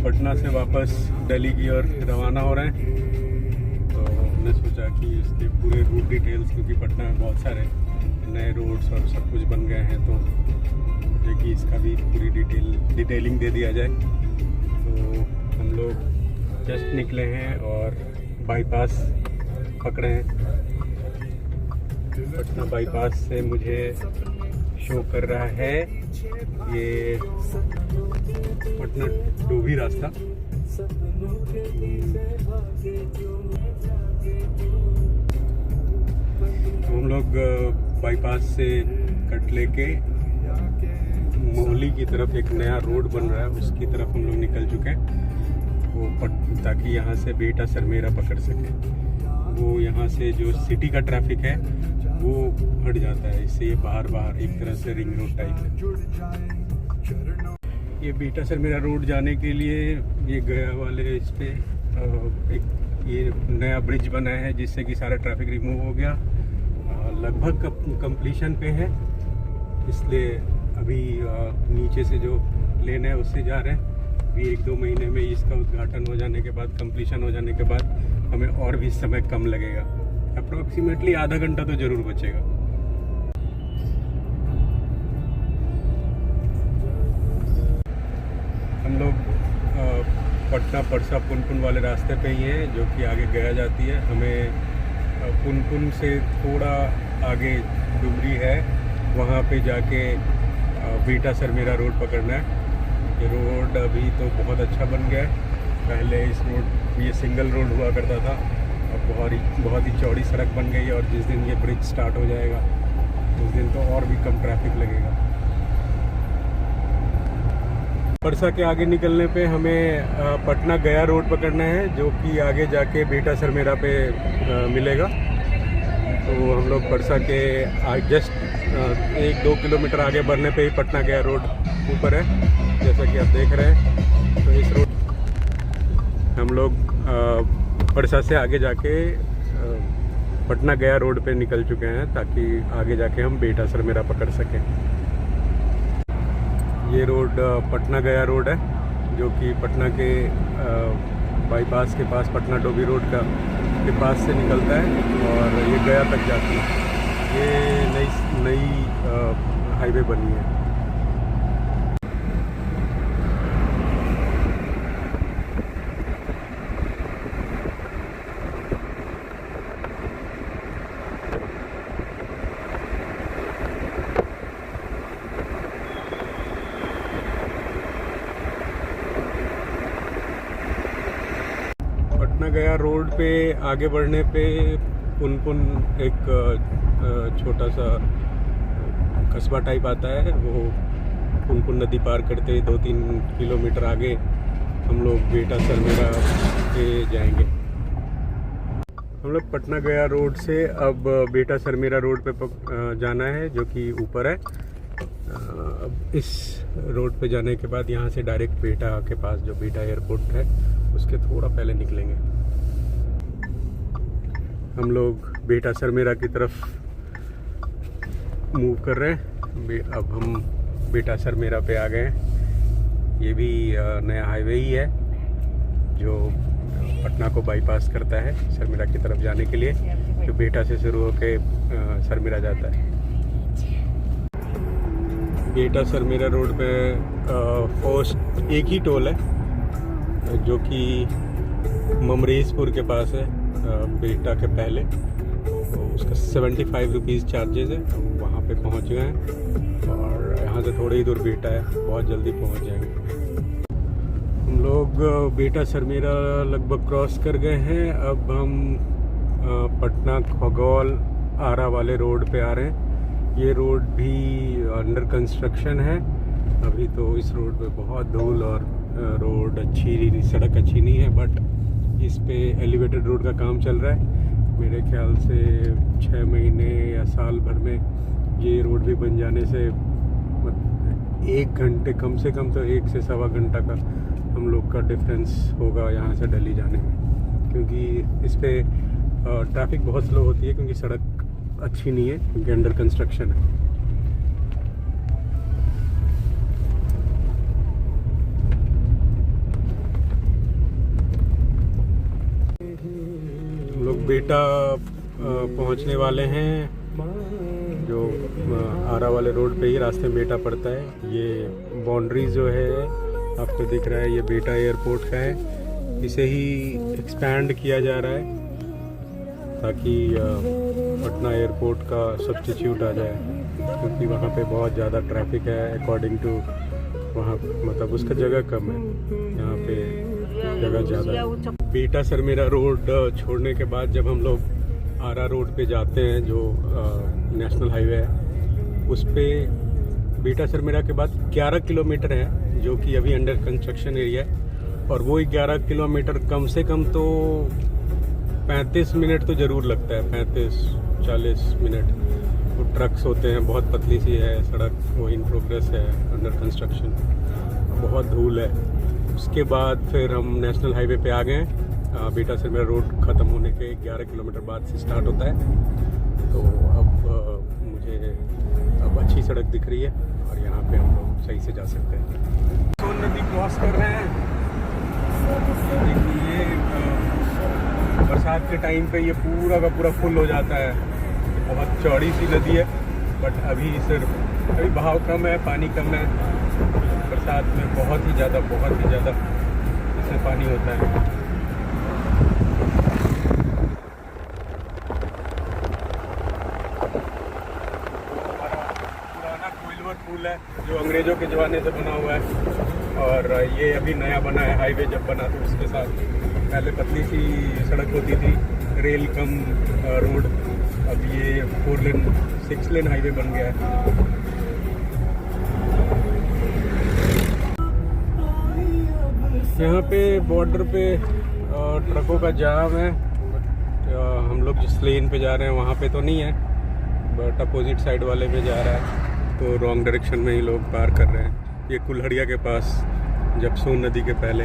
पटना से वापस दिल्ली की ओर रवाना हो रहे हैं। तो हमने सोचा कि इसके पूरे रूट डिटेल्स, क्योंकि पटना में बहुत सारे नए रोड्स और सब कुछ बन गए हैं, तो सोचे कि इसका भी पूरी डिटेलिंग दे दिया जाए। तो हम लोग जस्ट निकले हैं और बाईपास पकड़े हैं। पटना बाईपास से मुझे शो कर रहा है ये पटना डोभी रास्ता। हम लोग बाईपास से कट लेके मोहाली की तरफ एक नया रोड बन रहा है, उसकी तरफ हम लोग निकल चुके हैं वो ताकि यहाँ से बेटा सरमेरा पकड़ सके। वो यहाँ से जो सिटी का ट्रैफिक है वो हट जाता है, इससे ये बाहर एक तरह से रिंग रोड टाइप है। ये बेटा सरमेरा रोड जाने के लिए ये गया वाले इस पे एक ये नया ब्रिज बना है, जिससे कि सारा ट्रैफिक रिमूव हो गया। लगभग कंप्लीशन पे है, इसलिए अभी नीचे से जो लेन है उससे जा रहे हैं। अभी 1-2 महीने में इसका उद्घाटन हो जाने के बाद, कंप्लीशन हो जाने के बाद हमें और भी समय कम लगेगा। अप्रोक्सीमेटली आधा घंटा तो जरूर बचेगा। हम लोग पटना परसा पुनपुन वाले रास्ते पे ही हैं, जो कि आगे गया जाती है। हमें पुनपुन से थोड़ा आगे डुमरी है, वहाँ पे जाके बेटा सरमेरा रोड पकड़ना है। ये रोड अभी तो बहुत अच्छा बन गया है। पहले इस रोड ये सिंगल रोड हुआ करता था, अब बहुत ही चौड़ी सड़क बन गई है। और जिस दिन ये ब्रिज स्टार्ट हो जाएगा उस दिन तो और भी कम ट्रैफिक लगेगा। परसा के आगे निकलने पे हमें पटना गया रोड पकड़ना है, जो कि आगे जाके बेटा सरमेरा पे मिलेगा। तो हम लोग परसा के जस्ट 1-2 किलोमीटर आगे बढ़ने पे ही पटना गया रोड ऊपर है, जैसा कि आप देख रहे हैं। तो इस रोड हम लोग परसा से आगे जाके पटना गया रोड पे निकल चुके हैं, ताकि आगे जाके हम बेटा सरमेरा पकड़ सकें। ये रोड पटना गया रोड है, जो कि पटना के बाईपास के पास पटना डोभी रोड के पास से निकलता है और ये गया तक जाती है। ये नई हाईवे बनी है। पटना गया रोड पे आगे बढ़ने पे पुनपुन एक छोटा सा कस्बा टाइप आता है। वो पुनपुन नदी पार करते 2-3 किलोमीटर आगे हम लोग बेटा सरमेरा पे जाएंगे। हम लोग पटना गया रोड से अब बेटा सरमेरा रोड पे जाना है, जो कि ऊपर है। अब इस रोड पे जाने के बाद यहाँ से डायरेक्ट बेटा के पास, जो बेटा एयरपोर्ट है उसके थोड़ा पहले निकलेंगे। हम लोग बेटा सरमेरा की तरफ मूव कर रहे हैं। अब हम बेटा सरमेरा पे आ गए हैं। ये भी नया हाईवे ही है, जो पटना को बाईपास करता है सरमेरा की तरफ जाने के लिए, जो बेटा से शुरू होके सरमेरा जाता है। बेटा सरमेरा रोड पे फर्स्ट एक ही टोल है, जो कि ममरेजपुर के पास है, बेटा के पहले। तो उसका 75 रुपीज़ चार्जेस है। वहाँ पे पहुँच गए हैं और यहाँ से थोड़ी ही दूर बेटा है, बहुत जल्दी पहुँच जाएंगे। हम लोग बेटा सरमेरा लगभग क्रॉस कर गए हैं। अब हम पटना खगौल आरा वाले रोड पे आ रहे हैं। ये रोड भी अंडर कंस्ट्रक्शन है अभी, तो इस रोड पे बहुत धूल और रोड सड़क अच्छी नहीं है। बट इस पे एलिवेटेड रोड का काम चल रहा है। मेरे ख्याल से 6 महीने या साल भर में ये रोड भी बन जाने से 1 घंटे, कम से कम तो 1 से सवा घंटा का हम लोग का डिफरेंस होगा यहाँ से दिल्ली जाने में, क्योंकि इस पे ट्रैफिक बहुत स्लो होती है, क्योंकि सड़क अच्छी नहीं है, क्योंकि अंडर कंस्ट्रक्शन है। बेटा पहुंचने वाले हैं, जो आरा वाले रोड पे ही रास्ते में बेटा पड़ता है। ये बाउंड्री जो है आपको दिख रहा है, ये बेटा एयरपोर्ट का है। इसे ही एक्सपैंड किया जा रहा है ताकि पटना एयरपोर्ट का सब्स्टिट्यूट आ जाए, क्योंकि वहाँ पे बहुत ज़्यादा ट्रैफिक है अकॉर्डिंग टू वहाँ, मतलब उसका जगह कम है, यहाँ पे जगह ज़्यादा है। बेटा सर मेरा रोड छोड़ने के बाद जब हम लोग आरा रोड पे जाते हैं, जो नेशनल हाईवे है, उस पे बेटा सर मेरा के बाद 11 किलोमीटर है जो कि अभी अंडर कंस्ट्रक्शन एरिया है। और वो 11 किलोमीटर कम से कम तो 35 मिनट तो ज़रूर लगता है, 35-40 मिनट। वो ट्रक्स होते हैं, बहुत पतली सी है सड़क, वो इन प्रोग्रेस है, अंडर कंस्ट्रक्शन, बहुत धूल है। उसके बाद फिर हम नेशनल हाईवे पे आ गए। बेटा सर मेरा रोड ख़त्म होने के 11 किलोमीटर बाद से स्टार्ट होता है। तो अब मुझे अब अच्छी सड़क दिख रही है और यहाँ पे हम लोग सही से जा सकते हैं। सोन नदी क्रॉस कर रहे हैं। देखिए बरसात के टाइम पे ये पूरा का पूरा फुल हो जाता है। बहुत चौड़ी सी नदी है, बट अभी बहाव कम है, पानी कम है। बरसात में बहुत ही ज़्यादा इसमें पानी होता है। पुल है जो अंग्रेज़ों के ज़माने से बना हुआ है, और ये अभी नया बना है। हाईवे जब बना तो उसके साथ पहले पतली सी सड़क होती थी, रेल कम रोड। अब ये 4 लेन 6 लेन हाईवे बन गया है। यहाँ पे बॉर्डर पे ट्रकों का जाम है, बट हम लोग जिस लेन पे जा रहे हैं वहाँ पे तो नहीं है, बट अपोजिट साइड वाले पे जा रहा है, तो रॉन्ग डायरेक्शन में ही लोग पार कर रहे हैं। ये कुल्हड़िया के पास, जब सोन नदी के पहले।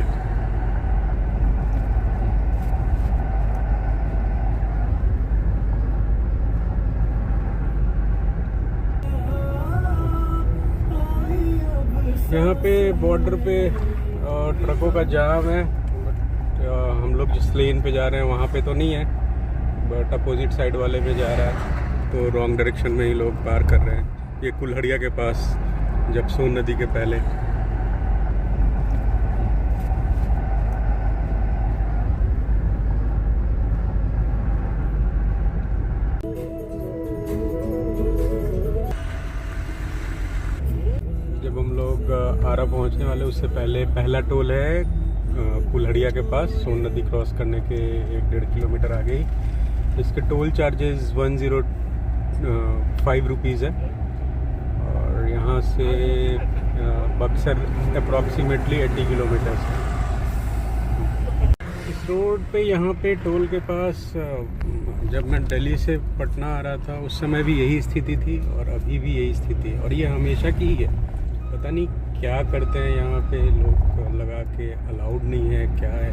यहाँ पे बॉर्डर पे ट्रकों का जाम है, बट हम लोग जिस लेन पे जा रहे हैं वहाँ पे तो नहीं है, बट अपोजिट साइड वाले पे जा रहा है, तो रॉन्ग डायरेक्शन में ही लोग पार कर रहे हैं। ये कुल्हड़िया के पास, जब सोन नदी के पहले। जब हम लोग आरा पहुंचने वाले उससे पहले पहला टोल है कुल्हड़िया के पास, सोन नदी क्रॉस करने के 1-1.5 किलोमीटर आगे ही। इसके टोल चार्जेस 105 रुपीज़ है। यहाँ से बक्सर अप्रॉक्सीमेटली 80 किलोमीटर। इस रोड पे यहाँ पे टोल के पास जब मैं दिल्ली से पटना आ रहा था उस समय भी यही स्थिति थी और अभी भी यही स्थिति है, और ये हमेशा की ही है। पता नहीं क्या करते हैं यहाँ पे लोग लगा के, अलाउड नहीं है क्या है,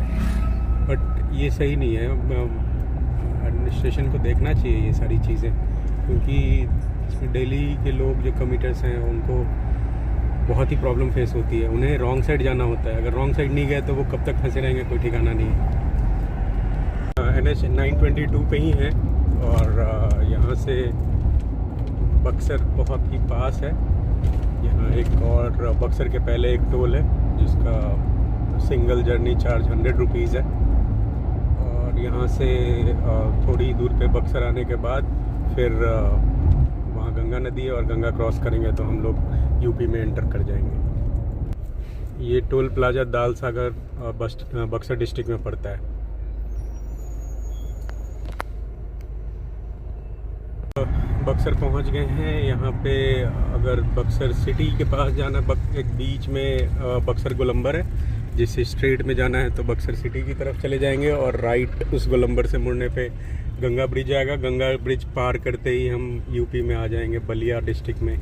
बट ये सही नहीं है। एडमिनिस्ट्रेशन को देखना चाहिए ये सारी चीज़ें, क्योंकि इसमें दिल्ली के लोग जो कम्यूटर्स हैं उनको बहुत ही प्रॉब्लम फेस होती है। उन्हें रॉन्ग साइड जाना होता है, अगर रॉन्ग साइड नहीं गए तो वो कब तक फंसे रहेंगे, कोई ठिकाना नहीं है। NH 922 पे ही है, और यहाँ से बक्सर बहुत ही पास है। यहाँ एक और बक्सर के पहले एक टोल है जिसका सिंगल जर्नी चार्ज 100 रुपीज़ है, और यहाँ से थोड़ी दूर पे बक्सर आने के बाद फिर वहाँ गंगा नदी है, और गंगा क्रॉस करेंगे तो हम लोग यूपी में एंटर कर जाएंगे। ये टोल प्लाजा दाल सागर बक्सर डिस्ट्रिक्ट में पड़ता है। बक्सर पहुँच गए हैं। यहाँ पे अगर बक्सर सिटी के पास जाना, एक बीच में बक्सर गोलंबर है, जिस स्ट्रेट में जाना है तो बक्सर सिटी की तरफ चले जाएंगे, और राइट उस गोलंबर से मुड़ने पे गंगा ब्रिज आएगा। गंगा ब्रिज पार करते ही हम यूपी में आ जाएंगे, बलिया डिस्ट्रिक्ट में।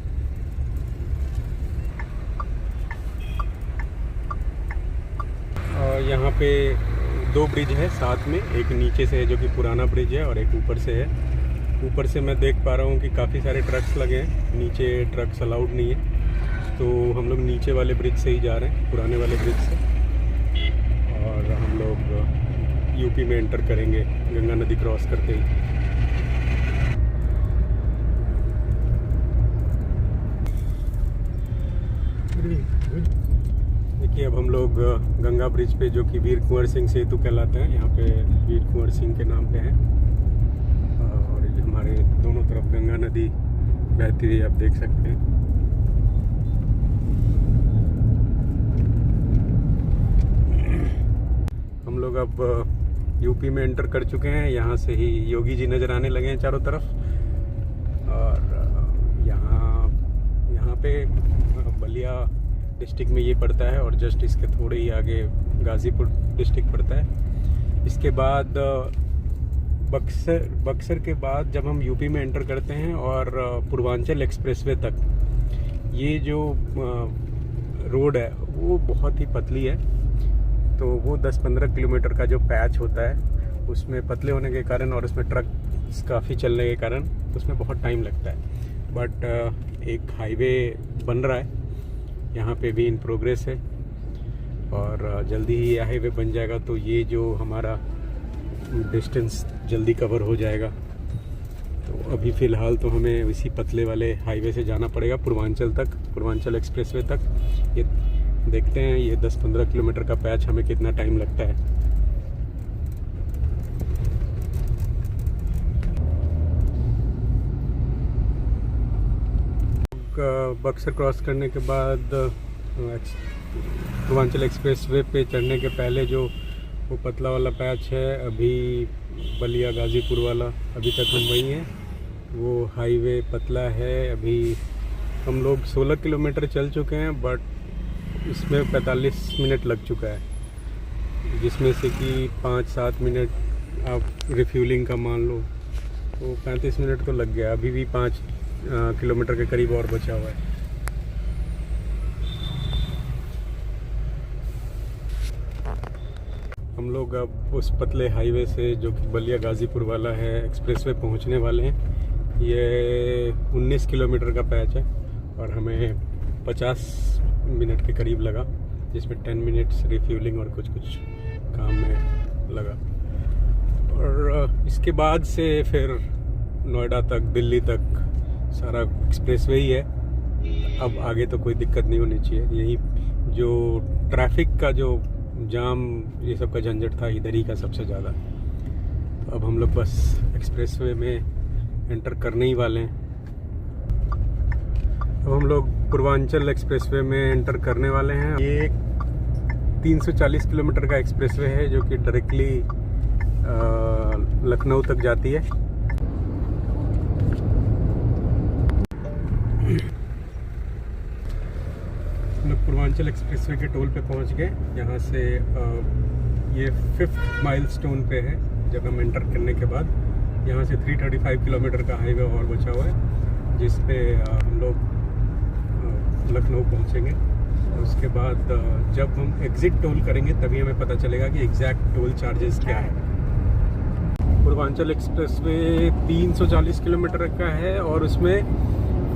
और यहाँ पे 2 ब्रिज है साथ में, एक नीचे से है जो कि पुराना ब्रिज है, और एक ऊपर से है। ऊपर से मैं देख पा रहा हूँ कि काफ़ी सारे ट्रक्स लगे हैं, नीचे ट्रक्स अलाउड नहीं है, तो हम लोग नीचे वाले ब्रिज से ही जा रहे हैं, पुराने वाले ब्रिज से। और हम लोग यूपी में एंटर करेंगे गंगा नदी क्रॉस करते ही। देखिए अब हम लोग गंगा ब्रिज पे, जो कि वीर कुंवर सिंह सेतु कहलाता है, यहाँ पे वीर कुंवर सिंह के नाम पे है। और हमारे दोनों तरफ गंगा नदी बहती हुई आप देख सकते हैं। हम लोग अब यूपी में एंटर कर चुके हैं। यहाँ से ही योगी जी नज़र आने लगे हैं चारों तरफ। और यहाँ पे बलिया डिस्ट्रिक्ट में ये पड़ता है, और जस्ट इसके थोड़े ही आगे गाज़ीपुर डिस्ट्रिक्ट पड़ता है। इसके बाद बक्सर के बाद जब हम यूपी में एंटर करते हैं और पूर्वांचल एक्सप्रेसवे तक, ये जो रोड है वो बहुत ही पतली है। तो वो 10-15 किलोमीटर का जो पैच होता है, उसमें पतले होने के कारण और उसमें ट्रक काफ़ी चलने के कारण उसमें बहुत टाइम लगता है। बट एक हाईवे बन रहा है यहाँ पे भी, इन प्रोग्रेस है, और जल्दी ही हाईवे बन जाएगा तो ये जो हमारा डिस्टेंस जल्दी कवर हो जाएगा। तो अभी फ़िलहाल तो हमें इसी पतले वाले हाईवे से जाना पड़ेगा पूर्वांचल तक, पूर्वांचल एक्सप्रेसवे तक। ये देखते हैं ये 10-15 किलोमीटर का पैच हमें कितना टाइम लगता है। बक्सर क्रॉस करने के बाद पूर्वांचल एक्सप्रेसवे पे चढ़ने के पहले जो वो पतला वाला पैच है, अभी बलिया गाज़ीपुर वाला, अभी तक हम वहीं हैं। वो हाईवे पतला है। अभी हम लोग 16 किलोमीटर चल चुके हैं, बट इसमें 45 मिनट लग चुका है, जिसमें से कि 5-7 मिनट आप रिफ्यूलिंग का मान लो, तो 35 मिनट तो लग गया। अभी भी 5 किलोमीटर के करीब और बचा हुआ है। हम लोग अब उस पतले हाईवे से, जो कि बलिया गाज़ीपुर वाला है, एक्सप्रेसवे पहुंचने वाले हैं। ये 19 किलोमीटर का पैच है और हमें 50 मिनट के करीब लगा, जिसमें 10 मिनट्स रिफ्यूलिंग और कुछ काम में लगा। और इसके बाद से फिर नोएडा तक, दिल्ली तक सारा एक्सप्रेसवे ही है। अब आगे तो कोई दिक्कत नहीं होनी चाहिए। यही जो ट्रैफिक का जो जाम, ये सब का झंझट था, इधर ही का सबसे ज़्यादा। तो अब हम लोग बस एक्सप्रेसवे में एंटर करने ही वाले हैं। अब हम लोग पूर्वांचल एक्सप्रेसवे में एंटर करने वाले हैं। ये 340 किलोमीटर का एक्सप्रेसवे है, जो कि डायरेक्टली लखनऊ तक जाती है। पूर्वांचल एक्सप्रेसवे के टोल पे पहुंच गए। यहाँ से ये 5th माइलस्टोन पे है। जब हम एंटर करने के बाद यहाँ से 335 किलोमीटर का हाईवे और बचा हुआ है, जिस पे हम लोग लखनऊ पहुंचेंगे। और उसके बाद जब हम एग्ज़िट टोल करेंगे तभी हमें पता चलेगा कि एग्जैक्ट टोल चार्जेस क्या है। पूर्वांचल एक्सप्रेसवे 340 किलोमीटर का है, और उसमें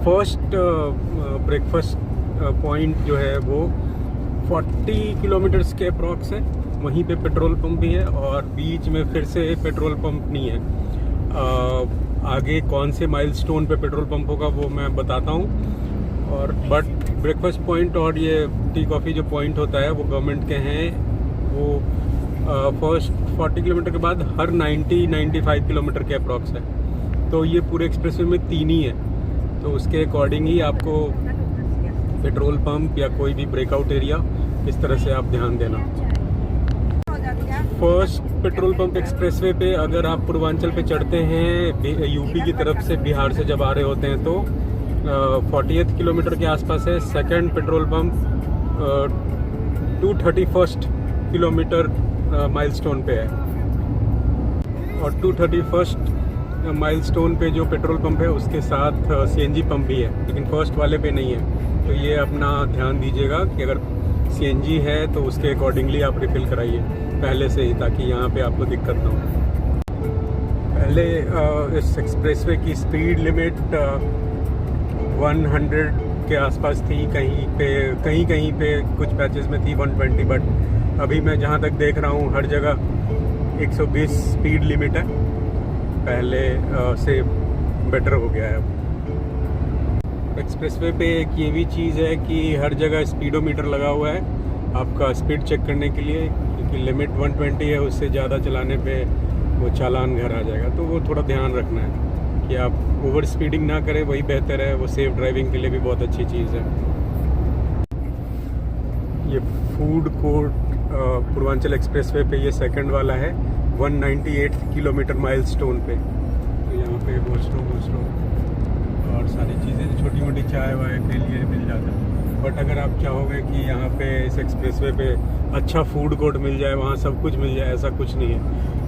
फर्स्ट ब्रेकफास्ट पॉइंट जो है वो 40 किलोमीटर्स के अप्रॉक्स है। वहीं पे पेट्रोल पंप भी है, और बीच में फिर से पेट्रोल पंप नहीं है। आगे कौन से माइलस्टोन पे पेट्रोल पंप होगा वो मैं बताता हूँ। और बट ब्रेकफास्ट पॉइंट और ये टी कॉफ़ी जो पॉइंट होता है वो गवर्नमेंट के हैं। वो फर्स्ट 40 किलोमीटर के बाद हर 90-95 किलोमीटर के अप्रॉक्स है। तो ये पूरे एक्सप्रेसवे में 3 ही है, तो उसके अकॉर्डिंग ही आपको पेट्रोल पंप या कोई भी ब्रेकआउट एरिया, इस तरह से आप ध्यान देना। फर्स्ट पेट्रोल पंप एक्सप्रेसवे पे अगर आप पूर्वांचल पे चढ़ते हैं यूपी की तरफ से, बिहार से जब आ रहे होते हैं, तो 40th किलोमीटर के आसपास है। Second petrol pump 231st kilometre milestone पे है, और 231st माइलस्टोन पे जो पेट्रोल पंप है उसके साथ सीएनजी पंप भी है, लेकिन फर्स्ट वाले पे नहीं है। तो ये अपना ध्यान दीजिएगा कि अगर सीएनजी है तो उसके अकॉर्डिंगली आप रिफ़िल कराइए पहले से ही, ताकि यहाँ पे आपको दिक्कत ना हो। पहले इस एक्सप्रेसवे की स्पीड लिमिट 100 के आसपास थी, कहीं पे कुछ पैचेस में थी 120, बट अभी मैं जहाँ तक देख रहा हूँ हर जगह 120 स्पीड लिमिट है, पहले से बेटर हो गया है। एक्सप्रेसवे पे एक ये भी चीज़ है कि हर जगह स्पीडोमीटर लगा हुआ है आपका स्पीड चेक करने के लिए, क्योंकि लिमिट 120 है, उससे ज़्यादा चलाने पे वो चालान घर आ जाएगा। तो वो थोड़ा ध्यान रखना है कि आप ओवर स्पीडिंग ना करें, वही बेहतर है। वो सेफ ड्राइविंग के लिए भी बहुत अच्छी चीज़ है। ये फूड कोर्ट पूर्वांचल एक्सप्रेसवे पे ये सेकंड वाला है 198 किलोमीटर माइलस्टोन पे। तो यहाँ पे वॉशरूम और सारी चीज़ें छोटी मोटी चाय वाय के लिए मिल जाता है। बट अगर आप चाहोगे कि यहाँ पे इस एक्सप्रेसवे पे अच्छा फूड कोर्ट मिल जाए, वहाँ सब कुछ मिल जाए, ऐसा कुछ नहीं है।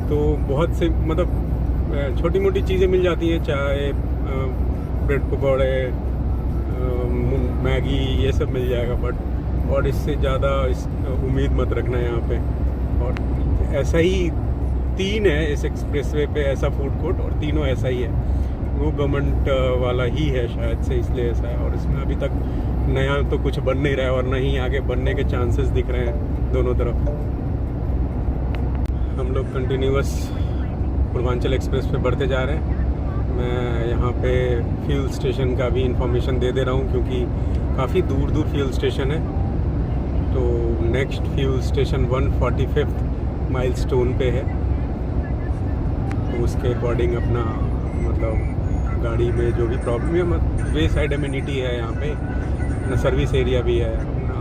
तो बहुत से मतलब छोटी मोटी चीज़ें मिल जाती हैं, चाय, ब्रेड पकौड़े, मैगी, ये सब मिल जाएगा। बट और इससे ज़्यादा उम्मीद मत रखना यहाँ पे। और ऐसा ही 3 है इस एक्सप्रेसवे पे ऐसा फूड कोर्ट, और तीनों ऐसा ही है। वो गवर्नमेंट वाला ही है शायद से, इसलिए ऐसा है। और इसमें अभी तक नया तो कुछ बन नहीं रहा है, और ना ही आगे बनने के चांसेस दिख रहे हैं दोनों तरफ। हम लोग कंटिन्यूअस पूर्वांचल एक्सप्रेस पे बढ़ते जा रहे हैं। मैं यहाँ पे फ्यूल स्टेशन का भी इंफॉर्मेशन दे रहा हूँ, क्योंकि काफ़ी दूर फ्यूल स्टेशन है। तो नेक्स्ट फ्यूल स्टेशन 145 माइलस्टोन पे है। तो उसके अकॉर्डिंग अपना मतलब गाड़ी में जो भी प्रॉब्लम है, वे साइड एमिनिटी है यहाँ पे, अपना सर्विस एरिया भी है, अपना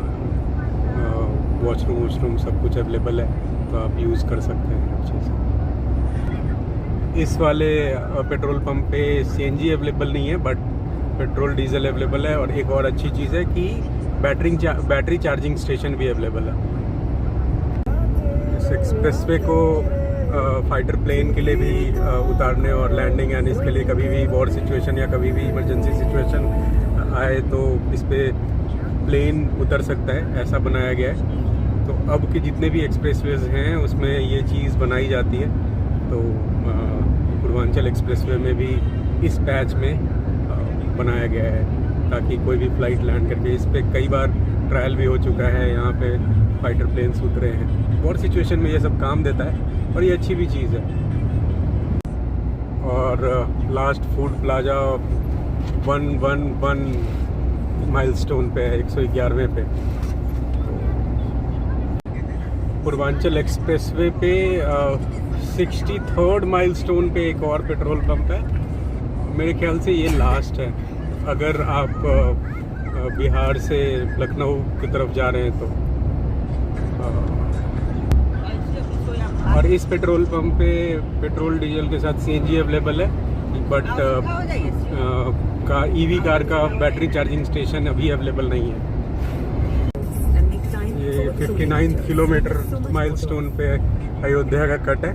वॉशरूम सब कुछ अवेलेबल है। तो आप यूज़ कर सकते हैं अच्छे से। इस वाले पेट्रोल पंप पे CNG अवेलेबल नहीं है, बट पेट्रोल डीजल अवेलेबल है। और एक और अच्छी चीज़ है कि बैटरी चार्जिंग स्टेशन भी अवेलेबल है। इस एक्सप्रेसवे को फाइटर प्लेन के लिए भी उतारने और लैंडिंग यानी इसके लिए कभी भी वॉर सिचुएशन या कभी भी इमरजेंसी सिचुएशन आए तो इस पर प्लेन उतर सकता है, ऐसा बनाया गया है। तो अब के जितने भी एक्सप्रेसवेज हैं उसमें ये चीज़ बनाई जाती है। तो पूर्वांचल एक्सप्रेसवे में भी इस पैच में बनाया गया है, ताकि कोई भी फ्लाइट लैंड करके, इस पर कई बार ट्रायल भी हो चुका है, यहाँ पे फाइटर प्लेन्स उतरे हैं। वॉर सिचुएशन में ये सब काम देता है, और ये अच्छी भी चीज़ है। और लास्ट फूड प्लाजा 111 माइलस्टोन पे है, 111वें पे। पूर्वांचल एक्सप्रेसवे पे 63rd माइलस्टोन पे एक और पेट्रोल पंप है। मेरे ख्याल से ये लास्ट है, अगर आप बिहार से लखनऊ की तरफ जा रहे हैं तो। और इस पेट्रोल पंप पे पेट्रोल डीजल के साथ CNG अवेलेबल है, बट EV कार का बैटरी चार्जिंग स्टेशन अभी अवेलेबल नहीं है। ये 59 किलोमीटर माइलस्टोन पे अयोध्या का कट है,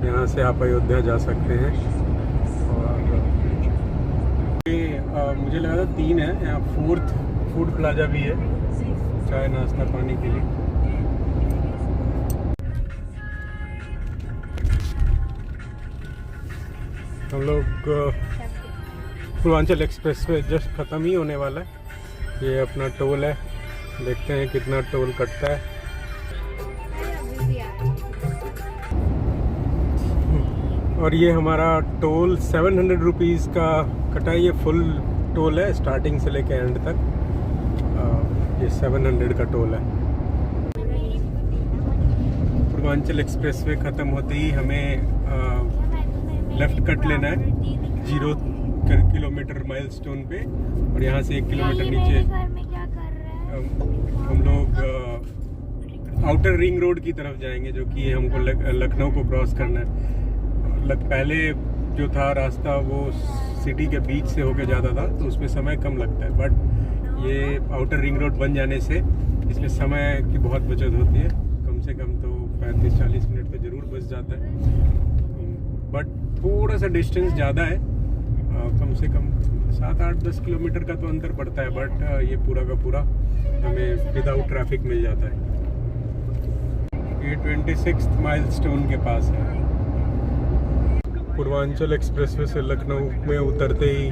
यहाँ से आप अयोध्या जा सकते हैं। और मुझे लगा था 3 है, यहाँ 4th फूड प्लाजा भी है, चाय नाश्ता पानी के लिए। हम लोग पूर्वांचल एक्सप्रेसवे जस्ट ख़त्म ही होने वाला है। ये अपना टोल है, देखते हैं कितना टोल कटता है। और ये हमारा टोल 700 रुपीज़ का कटा है। ये फुल टोल है स्टार्टिंग से लेके एंड तक। ये 700 का टोल है। पूर्वांचल एक्सप्रेसवे ख़त्म होते ही हमें लेफ़्ट कट लेना है 0 किलोमीटर माइलस्टोन पे, और यहाँ से 1 किलोमीटर नीचे हम लोग आउटर रिंग रोड की तरफ जाएंगे, जो कि हमको लखनऊ को क्रॉस करना है। पहले जो था रास्ता वो सिटी के बीच से होके जाता था, तो उसमें समय कम लगता है। बट ये आउटर रिंग रोड बन जाने से इसमें समय की बहुत बचत होती है। कम से कम तो 35-40 मिनट तो ज़रूर बच जाता है। बट थोड़ा सा डिस्टेंस ज़्यादा है, कम से कम 7-8-10 किलोमीटर का तो अंतर पड़ता है। बट ये पूरा का पूरा हमें विदाउट ट्रैफिक मिल जाता है। ये 26 माइलस्टोन के पास है। पूर्वांचल एक्सप्रेसवे से लखनऊ में उतरते ही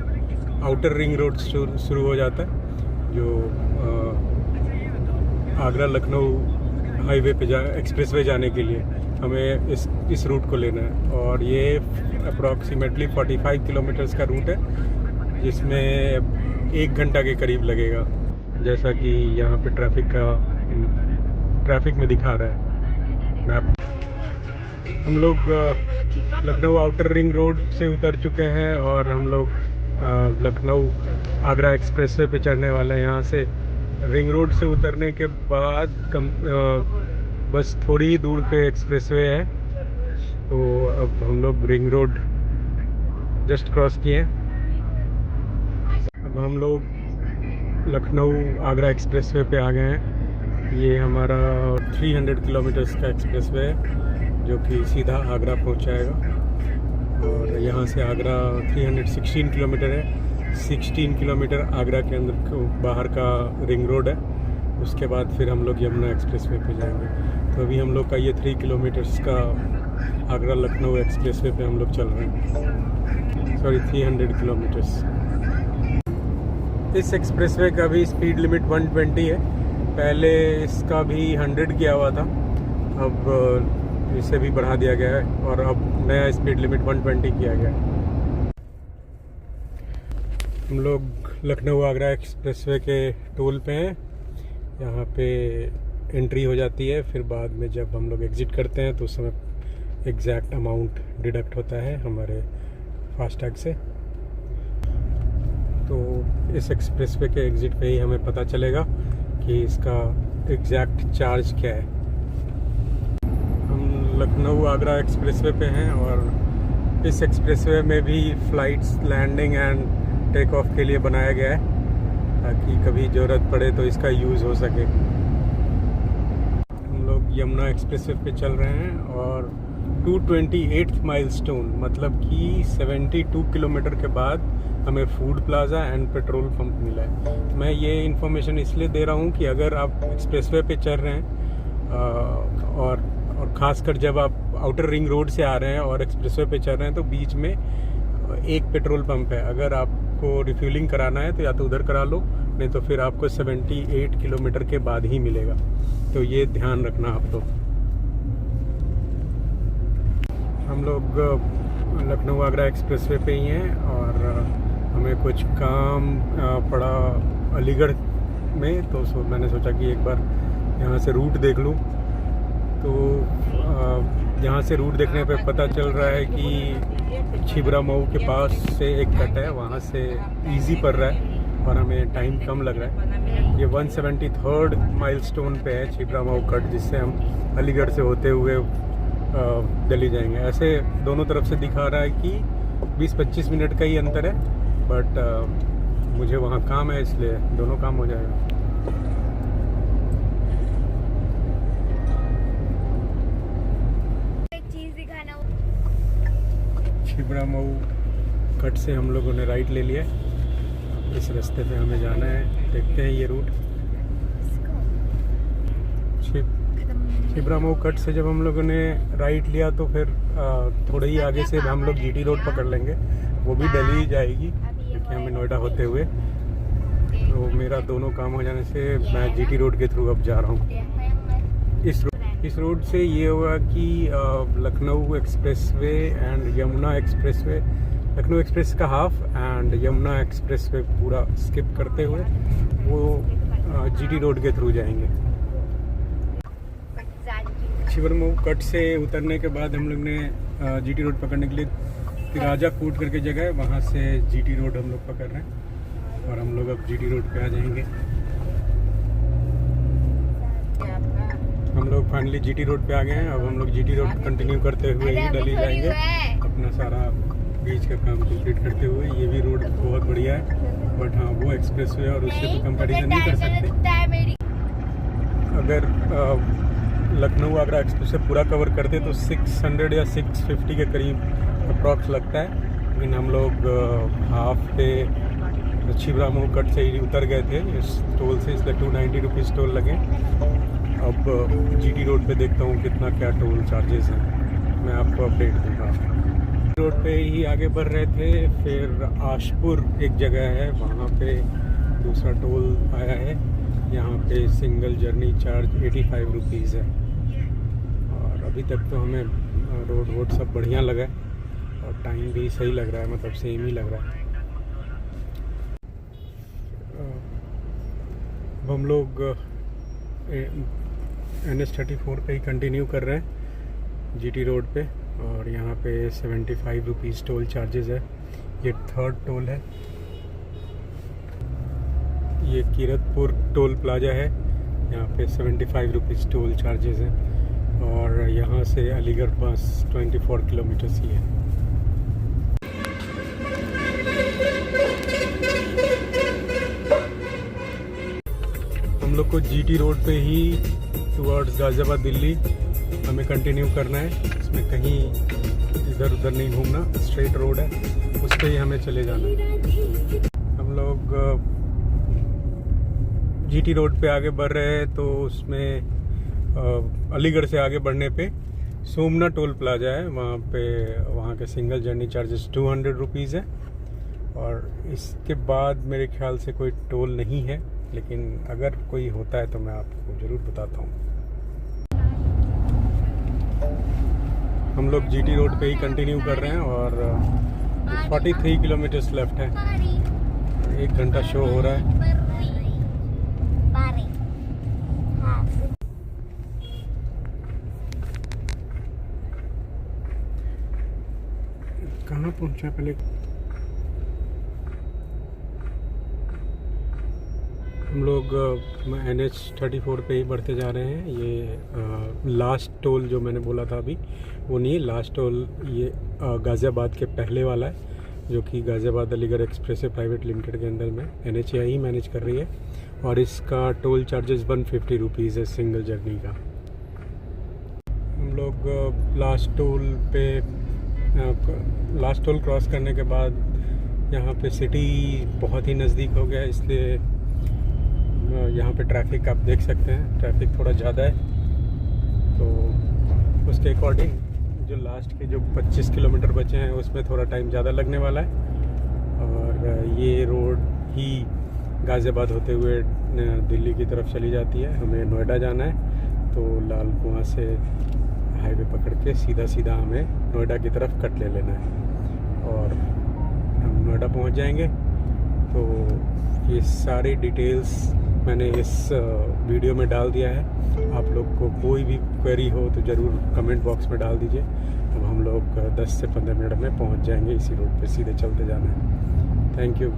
आउटर रिंग रोड शुरू हो जाता है, जो आगरा लखनऊ हाईवे पे एक्सप्रेसवे जाने के लिए हमें इस रूट को लेना है। और ये अप्रॉक्सीमेटली 45 किलोमीटर्स का रूट है, जिसमें 1 घंटा के करीब लगेगा, जैसा कि यहाँ पे ट्रैफिक में दिखा रहा है मैप। हम लोग लखनऊ आउटर रिंग रोड से उतर चुके हैं और हम लोग लखनऊ आगरा एक्सप्रेसवे पे चढ़ने वाले हैं। यहाँ से रिंग रोड से उतरने के बाद बस थोड़ी ही दूर पे एक्सप्रेसवे है। तो अब हम लोग रिंग रोड जस्ट क्रॉस किए। अब हम लोग लखनऊ आगरा एक्सप्रेसवे पे आ गए हैं। ये हमारा 300 किलोमीटर्स का एक्सप्रेसवे है, जो कि सीधा आगरा पहुंचाएगा। और यहाँ से आगरा 316 किलोमीटर है। 16 किलोमीटर आगरा के अंदर बाहर का रिंग रोड है। उसके बाद फिर हम लोग यमुना एक्सप्रेसवे पे जाएंगे। तो अभी हम लोग का ये 3 किलोमीटर्स का आगरा लखनऊ एक्सप्रेसवे पे हम लोग चल रहे हैं। Sorry, 300 kilometres. इस एक्सप्रेसवे का भी स्पीड लिमिट 120 है। पहले इसका भी 100 किया हुआ था, अब इसे भी बढ़ा दिया गया है और अब नया स्पीड लिमिट 120 किया गया है। हम लोग लखनऊ आगरा एक्सप्रेसवे के टोल पे हैं। यहाँ पे एंट्री हो जाती है, फिर बाद में जब हम लोग एग्ज़िट करते हैं तो उस समय एग्जैक्ट अमाउंट डिडक्ट होता है हमारे फास्टैग से। तो इस एक्सप्रेसवे के एग्ज़िट पे ही हमें पता चलेगा कि इसका एग्जैक्ट चार्ज क्या है। लखनऊ आगरा एक्सप्रेसवे पे हैं और इस एक्सप्रेसवे में भी flights landing and take off के लिए बनाया गया है, ताकि कभी ज़रूरत पड़े तो इसका यूज़ हो सके। हम लोग यमुना एक्सप्रेसवे पे चल रहे हैं और 228 माइलस्टोन, मतलब कि 72 किलोमीटर के बाद हमें food plaza and petrol pump मिला है। मैं ये इन्फॉर्मेशन इसलिए दे रहा हूँ कि अगर आप एक्सप्रेसवे पे चल रहे हैं और ख़ासकर जब आप आउटर रिंग रोड से आ रहे हैं और एक्सप्रेसवे पे चल रहे हैं, तो बीच में एक पेट्रोल पंप है। अगर आपको रिफ्यूलिंग कराना है तो या तो उधर करा लो, नहीं तो फिर आपको 78 किलोमीटर के बाद ही मिलेगा। तो ये ध्यान रखना आप लोग। हम लोग लखनऊ आगरा एक्सप्रेसवे पे ही हैं और हमें कुछ काम पड़ा अलीगढ़ में, तो मैंने सोचा कि एक बार यहाँ से रूट देख लूँ। तो यहाँ से रूट देखने पे पता चल रहा है कि छिबरा मऊ के पास से एक कट है, वहाँ से इजी पड़ रहा है और हमें टाइम कम लग रहा है। ये 173rd माइलस्टोन पे है छिबरा मऊ कट, जिससे हम अलीगढ़ से होते हुए दिल्ली जाएंगे। ऐसे दोनों तरफ से दिखा रहा है कि 20-25 मिनट का ही अंतर है, बट मुझे वहाँ काम है, इसलिए दोनों काम हो जाएगा। छिबरा मऊ कट से हम लोगों ने राइट ले लिया। इस रास्ते पे हमें जाना है, देखते हैं ये रूट। छिबरा मऊ कट से जब हम लोगों ने राइट लिया तो फिर थोड़े ही आगे से हम लोग जीटी रोड पकड़ लेंगे, वो भी दिल्ली जाएगी, क्योंकि हमें नोएडा होते हुए। तो मेरा दोनों काम हो जाने से मैं जीटी रोड के थ्रू अब जा रहा हूँ। इस रोड से ये हुआ कि Lucknow expressway and Yamuna expressway, Lucknow express का हाफ एंड यमुना एक्सप्रेसवे पूरा स्किप करते हुए वो जीटी रोड के थ्रू जाएंगे। छिबरा मऊ कट से उतरने के बाद हम लोग ने जीटी रोड पकड़ने के लिए तिराजा कोट करके जगह है, वहाँ से जीटी रोड हम लोग पकड़ रहे हैं और हम लोग अब जीटी रोड पे आ जाएंगे। हम लोग फाइनली जीटी रोड पे आ गए हैं। अब हम लोग जीटी रोड कंटिन्यू करते हुए ही दिल्ली जाएंगे, अपना सारा बीच का काम कंप्लीट करते हुए। ये भी रोड बहुत बढ़िया है, बट हाँ, वो एक्सप्रेसवे और उससे तो कंपैरिजन नहीं कर सकते। अगर लखनऊ आगरा एक्सप्रेसवे पूरा कवर करते तो 600 या 650 के करीब अप्रॉक्स लगता है, लेकिन हम लोग हाफ पे छिबरा मऊ कट से ही उतर गए थे इस टोल से, इसलिए 290 रुपीज़ टोल लगे। अब जीटी रोड पे देखता हूँ कितना क्या टोल चार्जेस हैं, मैं आपको अपडेट दूंगा। रोड पे ही आगे बढ़ रहे थे, फिर आशपुर एक जगह है, वहाँ पे दूसरा टोल आया है यहाँ पे सिंगल जर्नी चार्ज 85 रुपीज़ है। और अभी तक तो हमें रोड सब बढ़िया लगा है और टाइम भी सही लग रहा है, मतलब सेम ही लग रहा है। अब हम लोग NH34 पे ही कंटिन्यू कर रहे हैं GT रोड पे, और यहाँ पे 75 रुपीज़ टोल चार्जेस है। ये 3rd टोल है। ये कीरतपुर टोल प्लाजा है, यहाँ पे 75 रुपीज़ टोल चार्जेस हैं, और यहाँ से अलीगढ़ बस 24 किलोमीटर्स ही है। हम लोग को GT रोड पे ही टुवर्ड्स गाज़ियाबाद दिल्ली हमें कंटिन्यू करना है। इसमें कहीं इधर उधर नहीं घूमना, स्ट्रेट रोड है, उस पर ही हमें चले जाना है। हम लोग GT रोड पे आगे बढ़ रहे हैं, तो उसमें अलीगढ़ से आगे बढ़ने पे सोमना टोल प्लाजा है, वहाँ के सिंगल जर्नी चार्जेस 200 रुपीज़ है। और इसके बाद मेरे ख्याल से कोई टोल नहीं है, लेकिन अगर कोई होता है तो मैं आपको ज़रूर बताता हूँ। हम लोग GT रोड पे ही कंटिन्यू कर रहे हैं और 43 किलोमीटर्स लेफ्ट है। 1 घंटा शो हो रहा है। कहाँ पहुँचा पहले? हम लोग NH34 पे ही बढ़ते जा रहे हैं। ये लास्ट टोल जो मैंने बोला था अभी, वो नहीं है। लास्ट टोल ये गाज़ियाबाद के पहले वाला है, जो कि Ghaziabad Aligarh express private limited के अंदर में NHAI ही मैनेज कर रही है, और इसका टोल चार्जेस 150 रुपीज़ है सिंगल जर्नी का। हम लोग लास्ट टोल क्रॉस करने के बाद यहाँ पे सिटी बहुत ही नज़दीक हो गया है, इसलिए यहाँ पे ट्रैफिक आप देख सकते हैं, ट्रैफिक थोड़ा ज़्यादा है। तो उसके अकॉर्डिंग जो लास्ट के जो 25 किलोमीटर बचे हैं उसमें थोड़ा टाइम ज़्यादा लगने वाला है। और ये रोड ही गाज़ियाबाद होते हुए दिल्ली की तरफ चली जाती है। हमें नोएडा जाना है, तो लाल कुआं से हाईवे पकड़ के सीधा हमें नोएडा की तरफ कट ले लेना है, और हम नोएडा पहुँच जाएंगे। तो ये सारी डिटेल्स मैंने इस वीडियो में डाल दिया है। आप लोग को कोई भी क्वेरी हो तो ज़रूर कमेंट बॉक्स में डाल दीजिए। अब हम लोग 10 से 15 मिनट में पहुंच जाएंगे। इसी रोड पे सीधे चलते जाना है। Thank you.